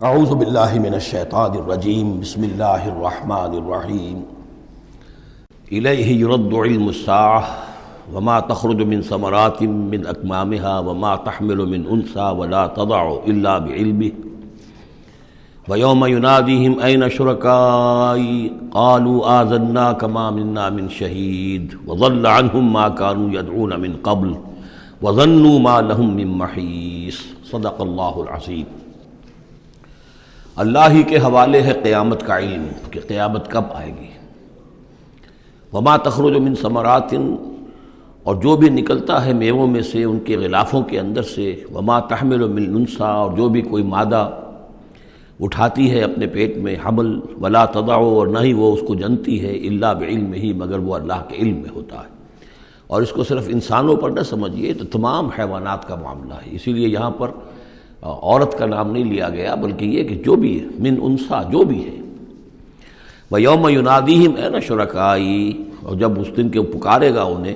اعوذ باللہ من الشیطان الرجیم بسم اللہ الرحمن الرحیم الیہ یرد علم الساعة وما تخرج من ثمرات من اکمامها وما تحمل من انثى ولا تضع الا بعلمه ویوم ینادیہم این شرکائی قالوا آذناک ما منا من شہید وضل عنہم ما كانوا يدعون من قبل وظنوا ما لهم من محیص صدق اللہ العظیم۔ اللہ ہی کے حوالے ہے قیامت کا علم کہ قیامت کب آئے گی۔ وما تخرج من ثمرات، اور جو بھی نکلتا ہے میووں میں سے ان کے غلافوں کے اندر سے، وما تحمل من انثى، اور جو بھی کوئی مادہ اٹھاتی ہے اپنے پیٹ میں حمل، ولا تضع، اور نہ ہی وہ اس کو جنتی ہے، الا بعلمہ، مگر وہ اللہ کے علم میں ہوتا ہے۔ اور اس کو صرف انسانوں پر نہ سمجھیے، تو تمام حیوانات کا معاملہ ہے۔ اسی لیے یہاں پر عورت کا نام نہیں لیا گیا، بلکہ یہ کہ جو بھی ہے، من انثیٰ، جو بھی ہے۔ وَيَوْمَ يُنَادِيهِمْ أَيْنَ شُرَكَائِي، اور جب اس دن کے پکارے گا انہیں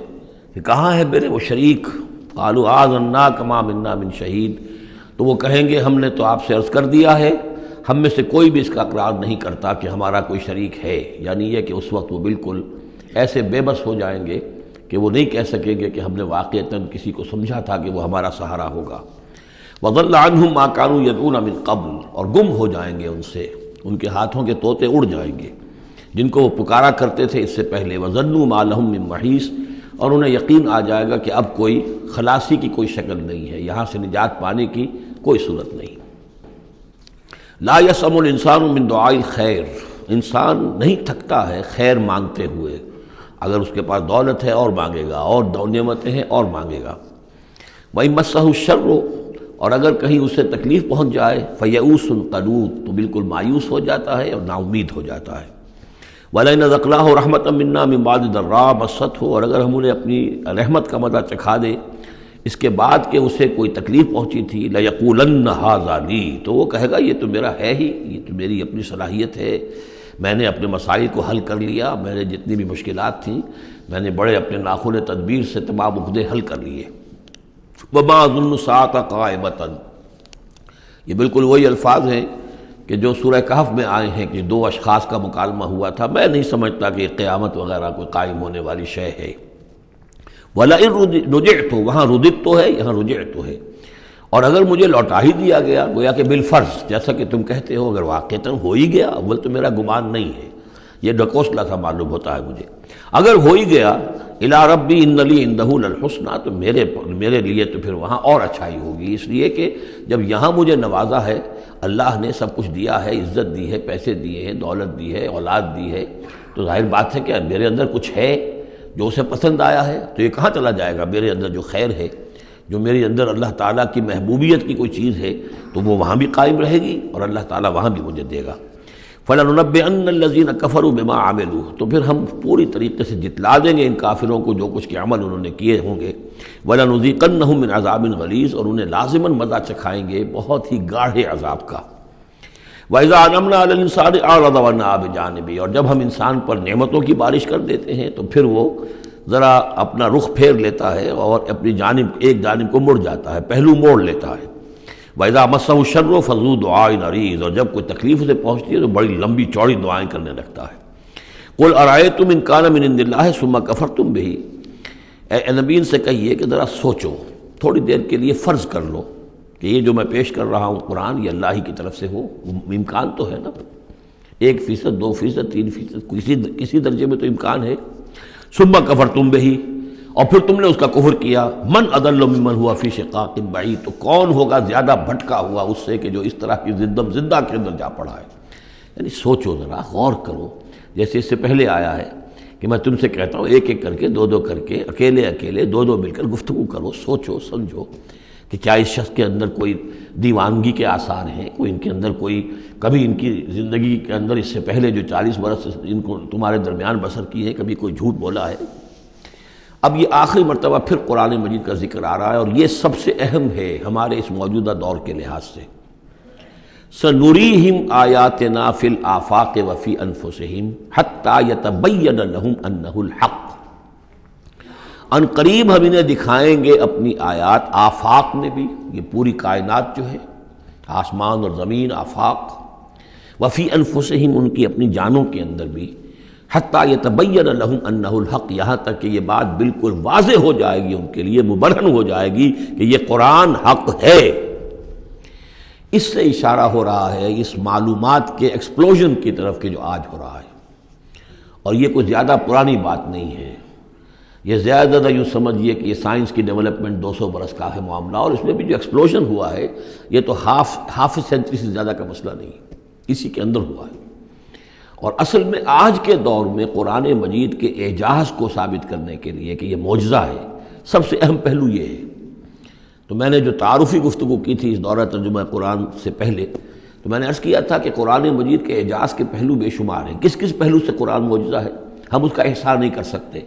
کہ کہاں ہے میرے وہ شریک، قَالُوا آذَنَّاكَ مَا مِنَّا مِن شَهِيدٍ، تو وہ کہیں گے ہم نے تو آپ سے عرض کر دیا ہے، ہم میں سے کوئی بھی اس کا اقرار نہیں کرتا کہ ہمارا کوئی شریک ہے۔ یعنی یہ کہ اس وقت وہ بالکل ایسے بے بس ہو جائیں گے کہ وہ نہیں کہہ سکیں گے کہ ہم نے واقعتاً کسی کو سمجھا تھا کہ وہ ہمارا سہارا ہوگا۔ وَضَلَّ عَنْهُمْ مَا كَانُوا يَدْعُونَ مِن قَبْلُ، اور گم ہو جائیں گے ان سے، ان کے ہاتھوں کے طوطے اڑ جائیں گے جن کو وہ پکارا کرتے تھے اس سے پہلے۔ وَظَنُّوا مَا لَهُم مِّن مَّحِيصٍ، اور انہیں یقین آ جائے گا کہ اب کوئی خلاصی کی کوئی شکل نہیں ہے، یہاں سے نجات پانے کی کوئی صورت نہیں۔ لا يسأم الانسان من دعاء الخیر، انسان نہیں تھکتا ہے خیر مانگتے ہوئے، اگر اس کے پاس دولت ہے اور مانگے گا، اور نعمتیں ہیں اور مانگے گا۔ وَإِن مَّسَّهُ الشَّرُّ، اور اگر کہیں اسے تکلیف پہنچ جائے، فَيَئُوسٌ قَنُوطٌ، تو بالکل مایوس ہو جاتا ہے اور نا امید ہو جاتا ہے۔ وَلَئِنْ أَذَقْنَاهُ رَحْمَةً مِنَّا مِن بَعْدِ ضَرَّاءَ مَسَّتْهُ، اور اگر ہم انہیں اپنی رحمت کا مزہ چکھا دے اس کے بعد کہ اسے کوئی تکلیف پہنچی تھی، لَيَقُولَنَّ هَٰذَا لِي، تو وہ کہے گا یہ تو میرا ہے ہی، یہ تو میری اپنی صلاحیت ہے، میں نے اپنے مسائل کو حل کر لیا، میرے جتنی بھی مشکلات تھیں میں نے بڑے اپنے ناخن تدبیر سے تمام عقدے حل کر لیے۔ وَمَا أَظُنُّ السَّاعَةَ قَائِمَةً، یہ بالکل وہی الفاظ ہیں کہ جو سورہ کہف میں آئے ہیں کہ دو اشخاص کا مکالمہ ہوا تھا، میں نہیں سمجھتا کہ قیامت وغیرہ کوئی قائم ہونے والی شے ہے۔ وَلَئِن رُجِعْتُ، وہاں رُدِدْتُ ہے، یہاں رُجِعْتُ ہے، اور اگر مجھے لوٹا ہی دیا گیا، گویا کہ بالفرض، جیسا کہ تم کہتے ہو، اگر واقعتاً ہو ہی گیا، اول تو میرا گمان نہیں ہے، یہ ڈکوسلا سا معلوم ہوتا ہے مجھے، اگر ہو ہی گیا، اِلَىٰ رَبِّي إِنَّ لِي عِندَهُ لَلْحُسْنَىٰ، تو میرے لیے تو پھر وہاں اور اچھائی ہوگی، اس لیے کہ جب یہاں مجھے نوازا ہے، اللہ نے سب کچھ دیا ہے، عزت دی ہے، پیسے دیے ہیں، دولت دی ہے، اولاد دی ہے، تو ظاہر بات ہے کہ میرے اندر کچھ ہے جو اسے پسند آیا ہے، تو یہ کہاں چلا جائے گا؟ میرے اندر جو خیر ہے، جو میرے اندر اللہ تعالیٰ کی محبوبیت کی کوئی چیز ہے، تو وہ وہاں بھی قائم رہے گی اور اللہ تعالیٰ وہاں بھی مجھے دے گا۔ فَلَنُنَبِّئَنَّ الَّذِينَ كَفَرُوا بِمَا عَمِلُوا، تو پھر ہم پوری طریقے سے جتلا دیں گے ان کافروں کو جو کچھ کے عمل انہوں نے کیے ہوں گے۔ وَلَنُذِيقَنَّهُم مِّنْ عَذَابٍ غَلِيظٍ، اور انہیں لازماً مزہ چکھائیں گے بہت ہی گاڑھے عذاب کا۔ وَإِذَا أَنْعَمْنَا عَلَى الْإِنسَانِ أَعْرَضَ وَنَأَىٰ بِجَانِبِهِ، اور جب ہم انسان پر نعمتوں کی بارش کر دیتے ہیں تو پھر وہ ذرا اپنا رخ پھیر لیتا ہے اور اپنی جانب، ایک جانب کو مڑ جاتا ہے، پہلو موڑ لیتا ہے۔ وَإِذَا مَسَّهُ الشَّرُّ فَذُو دُعَاءٍ عَرِيضٍ، اور جب کوئی تکلیف اسے پہنچتی ہے تو بڑی لمبی چوڑی دعائیں کرنے لگتا ہے۔ قُلْ أَرَأَيْتُمْ إِن كَانَ مِنْ عِندِ اللَّهِ ثُمَّ كَفَرْتُمْ بِهِ، اے نبی سے کہیے کہ ذرا سوچو، تھوڑی دیر کے لیے فرض کر لو کہ یہ جو میں پیش کر رہا ہوں قرآن یہ اللہ ہی کی طرف سے ہو، امکان تو ہے نا، 1%، 2%، 3%، کسی درجے میں تو امکان ہے۔ ثُمَّ كَفَرْتُمْ بِهِ، اور پھر تم نے اس کا کفر کیا، من اضل ممن ہوا فی شقاق بعید، تو کون ہوگا زیادہ بھٹکا ہوا اس سے کہ جو اس طرح کی زندہ کے اندر جا پڑا ہے۔ یعنی سوچو ذرا، غور کرو، جیسے اس سے پہلے آیا ہے کہ میں تم سے کہتا ہوں ایک ایک کر کے، دو دو کر کے، اکیلے اکیلے، دو دو مل کر گفتگو کرو، سوچو سمجھو کہ کیا اس شخص کے اندر کوئی دیوانگی کے آثار ہیں، کوئی ان کے اندر کوئی، کبھی ان کی زندگی کے اندر اس سے پہلے جو 40 برس ان کو تمہارے درمیان بسر کی ہے، کبھی کوئی جھوٹ بولا ہے۔ اب یہ آخری مرتبہ پھر قرآن مجید کا ذکر آ رہا ہے، اور یہ سب سے اہم ہے ہمارے اس موجودہ دور کے لحاظ سے۔ سَنُرِيهِمْ آيَاتِنَا فِي الْآفَاقِ وَفِي أَنفُسِهِمْ حَتَّى يَتَبَيَّنَ لَهُمْ أَنَّهُ الْحَقُّ، ان قریب ہم انہیں دکھائیں گے اپنی آیات، آفاق میں بھی، یہ پوری کائنات جو ہے، آسمان اور زمین، آفاق، وفی انفسہم، ان کی اپنی جانوں کے اندر بھی، حتیٰ یتبین لہم انہ الحق، یہاں تک کہ یہ بات بالکل واضح ہو جائے گی ان کے لیے، مبرہن ہو جائے گی کہ یہ قرآن حق ہے۔ اس سے اشارہ ہو رہا ہے اس معلومات کے ایکسپلوژن کی طرف کہ جو آج ہو رہا ہے، اور یہ کوئی زیادہ پرانی بات نہیں ہے، یہ زیادہ یوں سمجھیے کہ یہ سائنس کی ڈیولپمنٹ 200 برس کا ہے معاملہ، اور اس میں بھی جو ایکسپلوژن ہوا ہے یہ تو ہاف سینچری سے زیادہ کا مسئلہ نہیں ہے، اسی کے اندر ہوا ہے۔ اور اصل میں آج کے دور میں قرآن مجید کے اعجاز کو ثابت کرنے کے لیے کہ یہ معجزہ ہے، سب سے اہم پہلو یہ ہے۔ تو میں نے جو تعارفی گفتگو کی تھی اس دورہ ترجمہ قرآن سے پہلے، تو میں نے عرض کیا تھا کہ قرآن مجید کے اعجاز کے پہلو بے شمار ہیں، کس کس پہلو سے قرآن معجزہ ہے ہم اس کا احصار نہیں کر سکتے،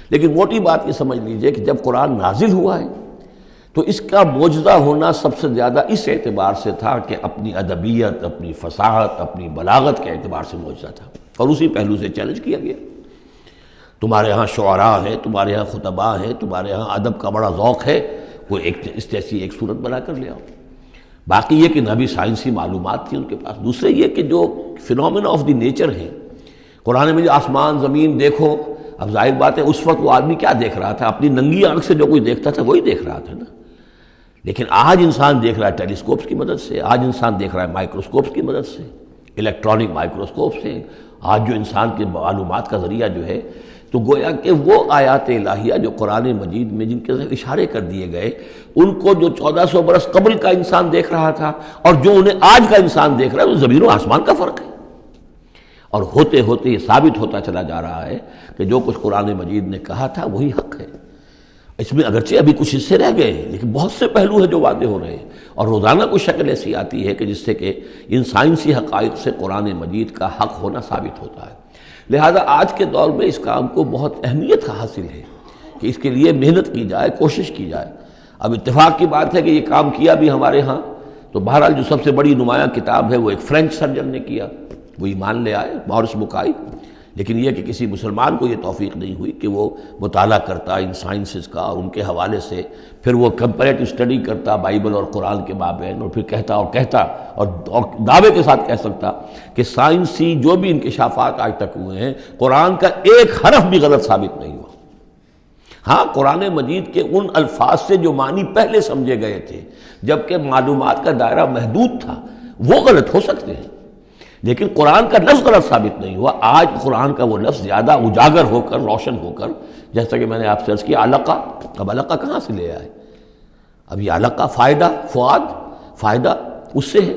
لیکن موٹی بات یہ سمجھ لیجئے کہ جب قرآن نازل ہوا ہے تو اس کا معجزہ ہونا سب سے زیادہ اس اعتبار سے تھا کہ اپنی ادبیت، اپنی فصاحت، اپنی بلاغت کے اعتبار سے معجزہ تھا، اور اسی پہلو سے چیلنج کیا گیا۔ تمہارے ہاں شعراء ہیں، تمہارے ہاں خطباء ہیں، تمہارے ہاں ادب کا بڑا ذوق ہے، کوئی ایک اس جیسی ایک صورت بنا کر لے آؤ۔ باقی یہ کہ نہ بھی سائنسی معلومات تھی ان کے پاس، دوسرے یہ کہ جو فینومینا آف دی نیچر ہیں قرآن میں، جو آسمان زمین دیکھو، اب ظاہر بات ہے اس وقت وہ آدمی کیا دیکھ رہا تھا؟ اپنی ننگی آنکھ سے جو کوئی دیکھتا تھا وہی دیکھ رہا تھا نا، لیکن آج انسان دیکھ رہا ہے ٹیلیسکوپس کی مدد سے، آج انسان دیکھ رہا ہے مائکروسکوپس کی مدد سے، الیکٹرانک مائکروسکوپ سے، آج جو انسان کے معلومات کا ذریعہ جو ہے، تو گویا کہ وہ آیات الہیہ جو قرآن مجید میں جن کے اشارے کر دیے گئے، ان کو جو 1400 برس قبل کا انسان دیکھ رہا تھا اور جو انہیں آج کا انسان دیکھ رہا ہے، وہ زمین و آسمان کا فرق ہے۔ اور ہوتے ہوتے یہ ثابت ہوتا چلا جا رہا ہے کہ جو کچھ قرآن مجید نے کہا تھا وہی حق ہے۔ اس میں اگرچہ ابھی کچھ حصے رہ گئے ہیں، لیکن بہت سے پہلو ہیں جو واضح ہو رہے ہیں، اور روزانہ کچھ شکل ایسی آتی ہے کہ جس سے کہ ان سائنسی حقائق سے قرآن مجید کا حق ہونا ثابت ہوتا ہے۔ لہذا آج کے دور میں اس کام کو بہت اہمیت حاصل ہے کہ اس کے لیے محنت کی جائے، کوشش کی جائے۔ اب اتفاق کی بات ہے کہ یہ کام کیا بھی ہمارے ہاں، تو بہرحال جو سب سے بڑی نمایاں کتاب ہے وہ ایک فرینچ سرجن نے کیا، وہ ایمان لے آئے، مورس بکائی، لیکن یہ کہ کسی مسلمان کو یہ توفیق نہیں ہوئی کہ وہ مطالعہ کرتا ان سائنسز کا اور ان کے حوالے سے پھر وہ کمپیریٹو اسٹڈی کرتا بائبل اور قرآن کے مابین، اور پھر کہتا اور دعوے کے ساتھ کہہ سکتا کہ سائنسی جو بھی انکشافات آج تک ہوئے ہیں قرآن کا ایک حرف بھی غلط ثابت نہیں ہوا۔ ہاں، قرآن مجید کے ان الفاظ سے جو معنی پہلے سمجھے گئے تھے جبکہ معلومات کا دائرہ محدود تھا وہ غلط ہو سکتے ہیں، لیکن قرآن کا لفظ غلط ثابت نہیں ہوا۔ آج قرآن کا وہ لفظ زیادہ اجاگر ہو کر، روشن ہو کر، جیسا کہ میں نے آپ سے عرض کیا علقہ، اب علقہ کہاں سے لے آئے؟ اب یہ علقہ فائدہ، فؤاد، فائدہ اس سے ہے،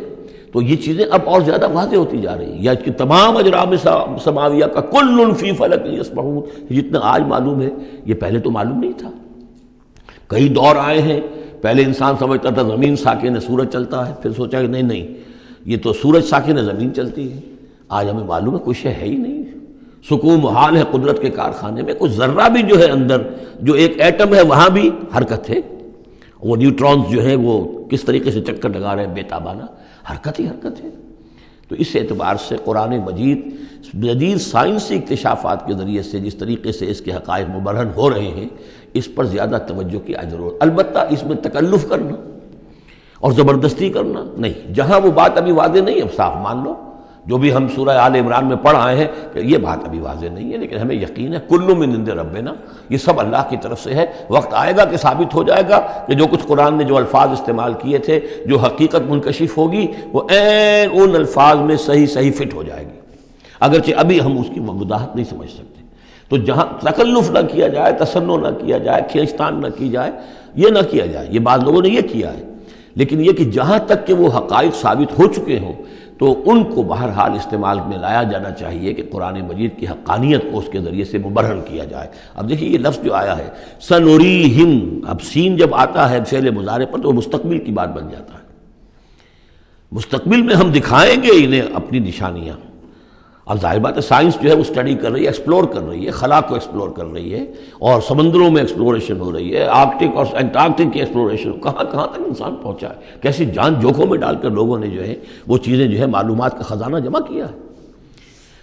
تو یہ چیزیں اب اور زیادہ واضح ہوتی جا رہی ہیں۔ یا کہ تمام اجرام سماویہ کا کل فی فلک یسبحون، جتنا آج معلوم ہے یہ پہلے تو معلوم نہیں تھا۔ کئی دور آئے ہیں، پہلے انسان سمجھتا تھا زمین ساکن ہے، سورج چلتا ہے، پھر سوچا کہ نہیں یہ تو سورج ساکن ہے، زمین چلتی ہے۔ آج ہمیں معلوم ہے کوئی شے ہے ہی نہیں، سکون محال ہے قدرت کے کارخانے میں، کوئی ذرہ بھی جو ہے اندر جو ایک ایٹم ہے وہاں بھی حرکت ہے، وہ نیوٹرونز جو ہیں وہ کس طریقے سے چکر لگا رہے ہیں بے تابانہ، حرکت ہی حرکت ہے۔ تو اس اعتبار سے قرآن مجید جدید سائنسی اکتشافات کے ذریعے سے جس طریقے سے اس کے حقائق مبرہن ہو رہے ہیں، اس پر زیادہ توجہ کی ضرورت، البتہ اس میں تکلف کرنا اور زبردستی کرنا نہیں۔ جہاں وہ بات ابھی واضح نہیں، اب صاف مان لو، جو بھی ہم سورہ آل عمران میں پڑھ آئے ہیں کہ یہ بات ابھی واضح نہیں ہے، لیکن ہمیں یقین ہے کل من عند ربنا، یہ سب اللہ کی طرف سے ہے۔ وقت آئے گا کہ ثابت ہو جائے گا کہ جو کچھ قرآن نے جو الفاظ استعمال کیے تھے، جو حقیقت منکشف ہوگی، وہ عین ان الفاظ میں صحیح فٹ ہو جائے گی، اگرچہ ابھی ہم اس کی وضاحت نہیں سمجھ سکتے۔ تو جہاں تکلف نہ کیا جائے، تصنع نہ کیا جائے، کھینچتان نہ کی جائے، یہ نہ کیا جائے، یہ بعض لوگوں نے یہ کیا ہے، لیکن یہ کہ جہاں تک کہ وہ حقائق ثابت ہو چکے ہوں تو ان کو بہرحال استعمال میں لایا جانا چاہیے کہ قرآن مجید کی حقانیت کو اس کے ذریعے سے مبرہن کیا جائے۔ اب دیکھیے یہ لفظ جو آیا ہے سنوریہم، اب سین جب آتا ہے فعل مضارع پر تو وہ مستقبل کی بات بن جاتا ہے، مستقبل میں ہم دکھائیں گے انہیں اپنی نشانیاں۔ اب ظاہر بات ہے سائنس جو ہے وہ اسٹڈی کر رہی ہے، ایکسپلور کر رہی ہے، خلا کو ایکسپلور کر رہی ہے، اور سمندروں میں ایکسپلوریشن ہو رہی ہے، آرکٹک اور انٹارکٹک کی ایکسپلوریشن، کہاں تک انسان پہنچا ہے، کیسی جان جوکھوں میں ڈال کر لوگوں نے جو ہے وہ چیزیں جو ہے معلومات کا خزانہ جمع کیا ہے۔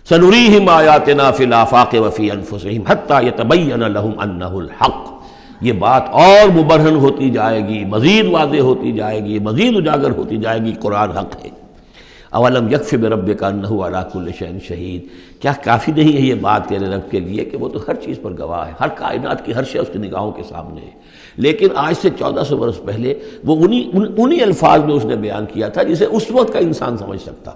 سنریہم آیاتنا فی الآفاق وفی انفسہم حتی یتبین لہم انہ الحق، یہ بات اور مبرہن ہوتی جائے گی، مزید واضح ہوتی جائے گی، مزید اجاگر ہوتی جائے گی، قرآن حق ہے۔ اولم یکف بربک انہ علی کل شیء شہید، کیا کافی نہیں ہے یہ بات تیرے رب کے لیے کہ وہ تو ہر چیز پر گواہ ہے، ہر کائنات کی ہر شے اس کی نگاہوں کے سامنے ہے۔ لیکن آج سے 1400 برس پہلے وہ انہی الفاظ میں اس نے بیان کیا تھا جسے اس وقت کا انسان سمجھ سکتا۔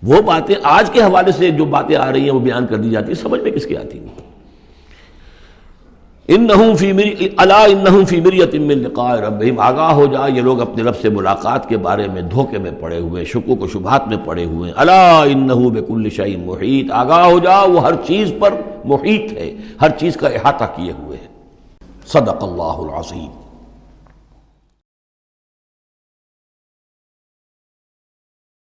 وہ باتیں آج کے حوالے سے جو باتیں آ رہی ہیں وہ بیان کر دی جاتی ہیں، سمجھ میں کس کی آتی ہیں؟ انہم فی مریۃ من لقاء ربہم، آگاہ ہو جا یہ لوگ اپنے رب سے ملاقات کے بارے میں دھوکے میں پڑے ہوئے، شکوک و شبہات میں پڑے ہوئے۔ الا انہ بکل شیء محیط، آگاہ ہو جا وہ ہر چیز پر محیط ہے، ہر چیز کا احاطہ کیے ہوئے ہے۔ صدق اللہ العظیم۔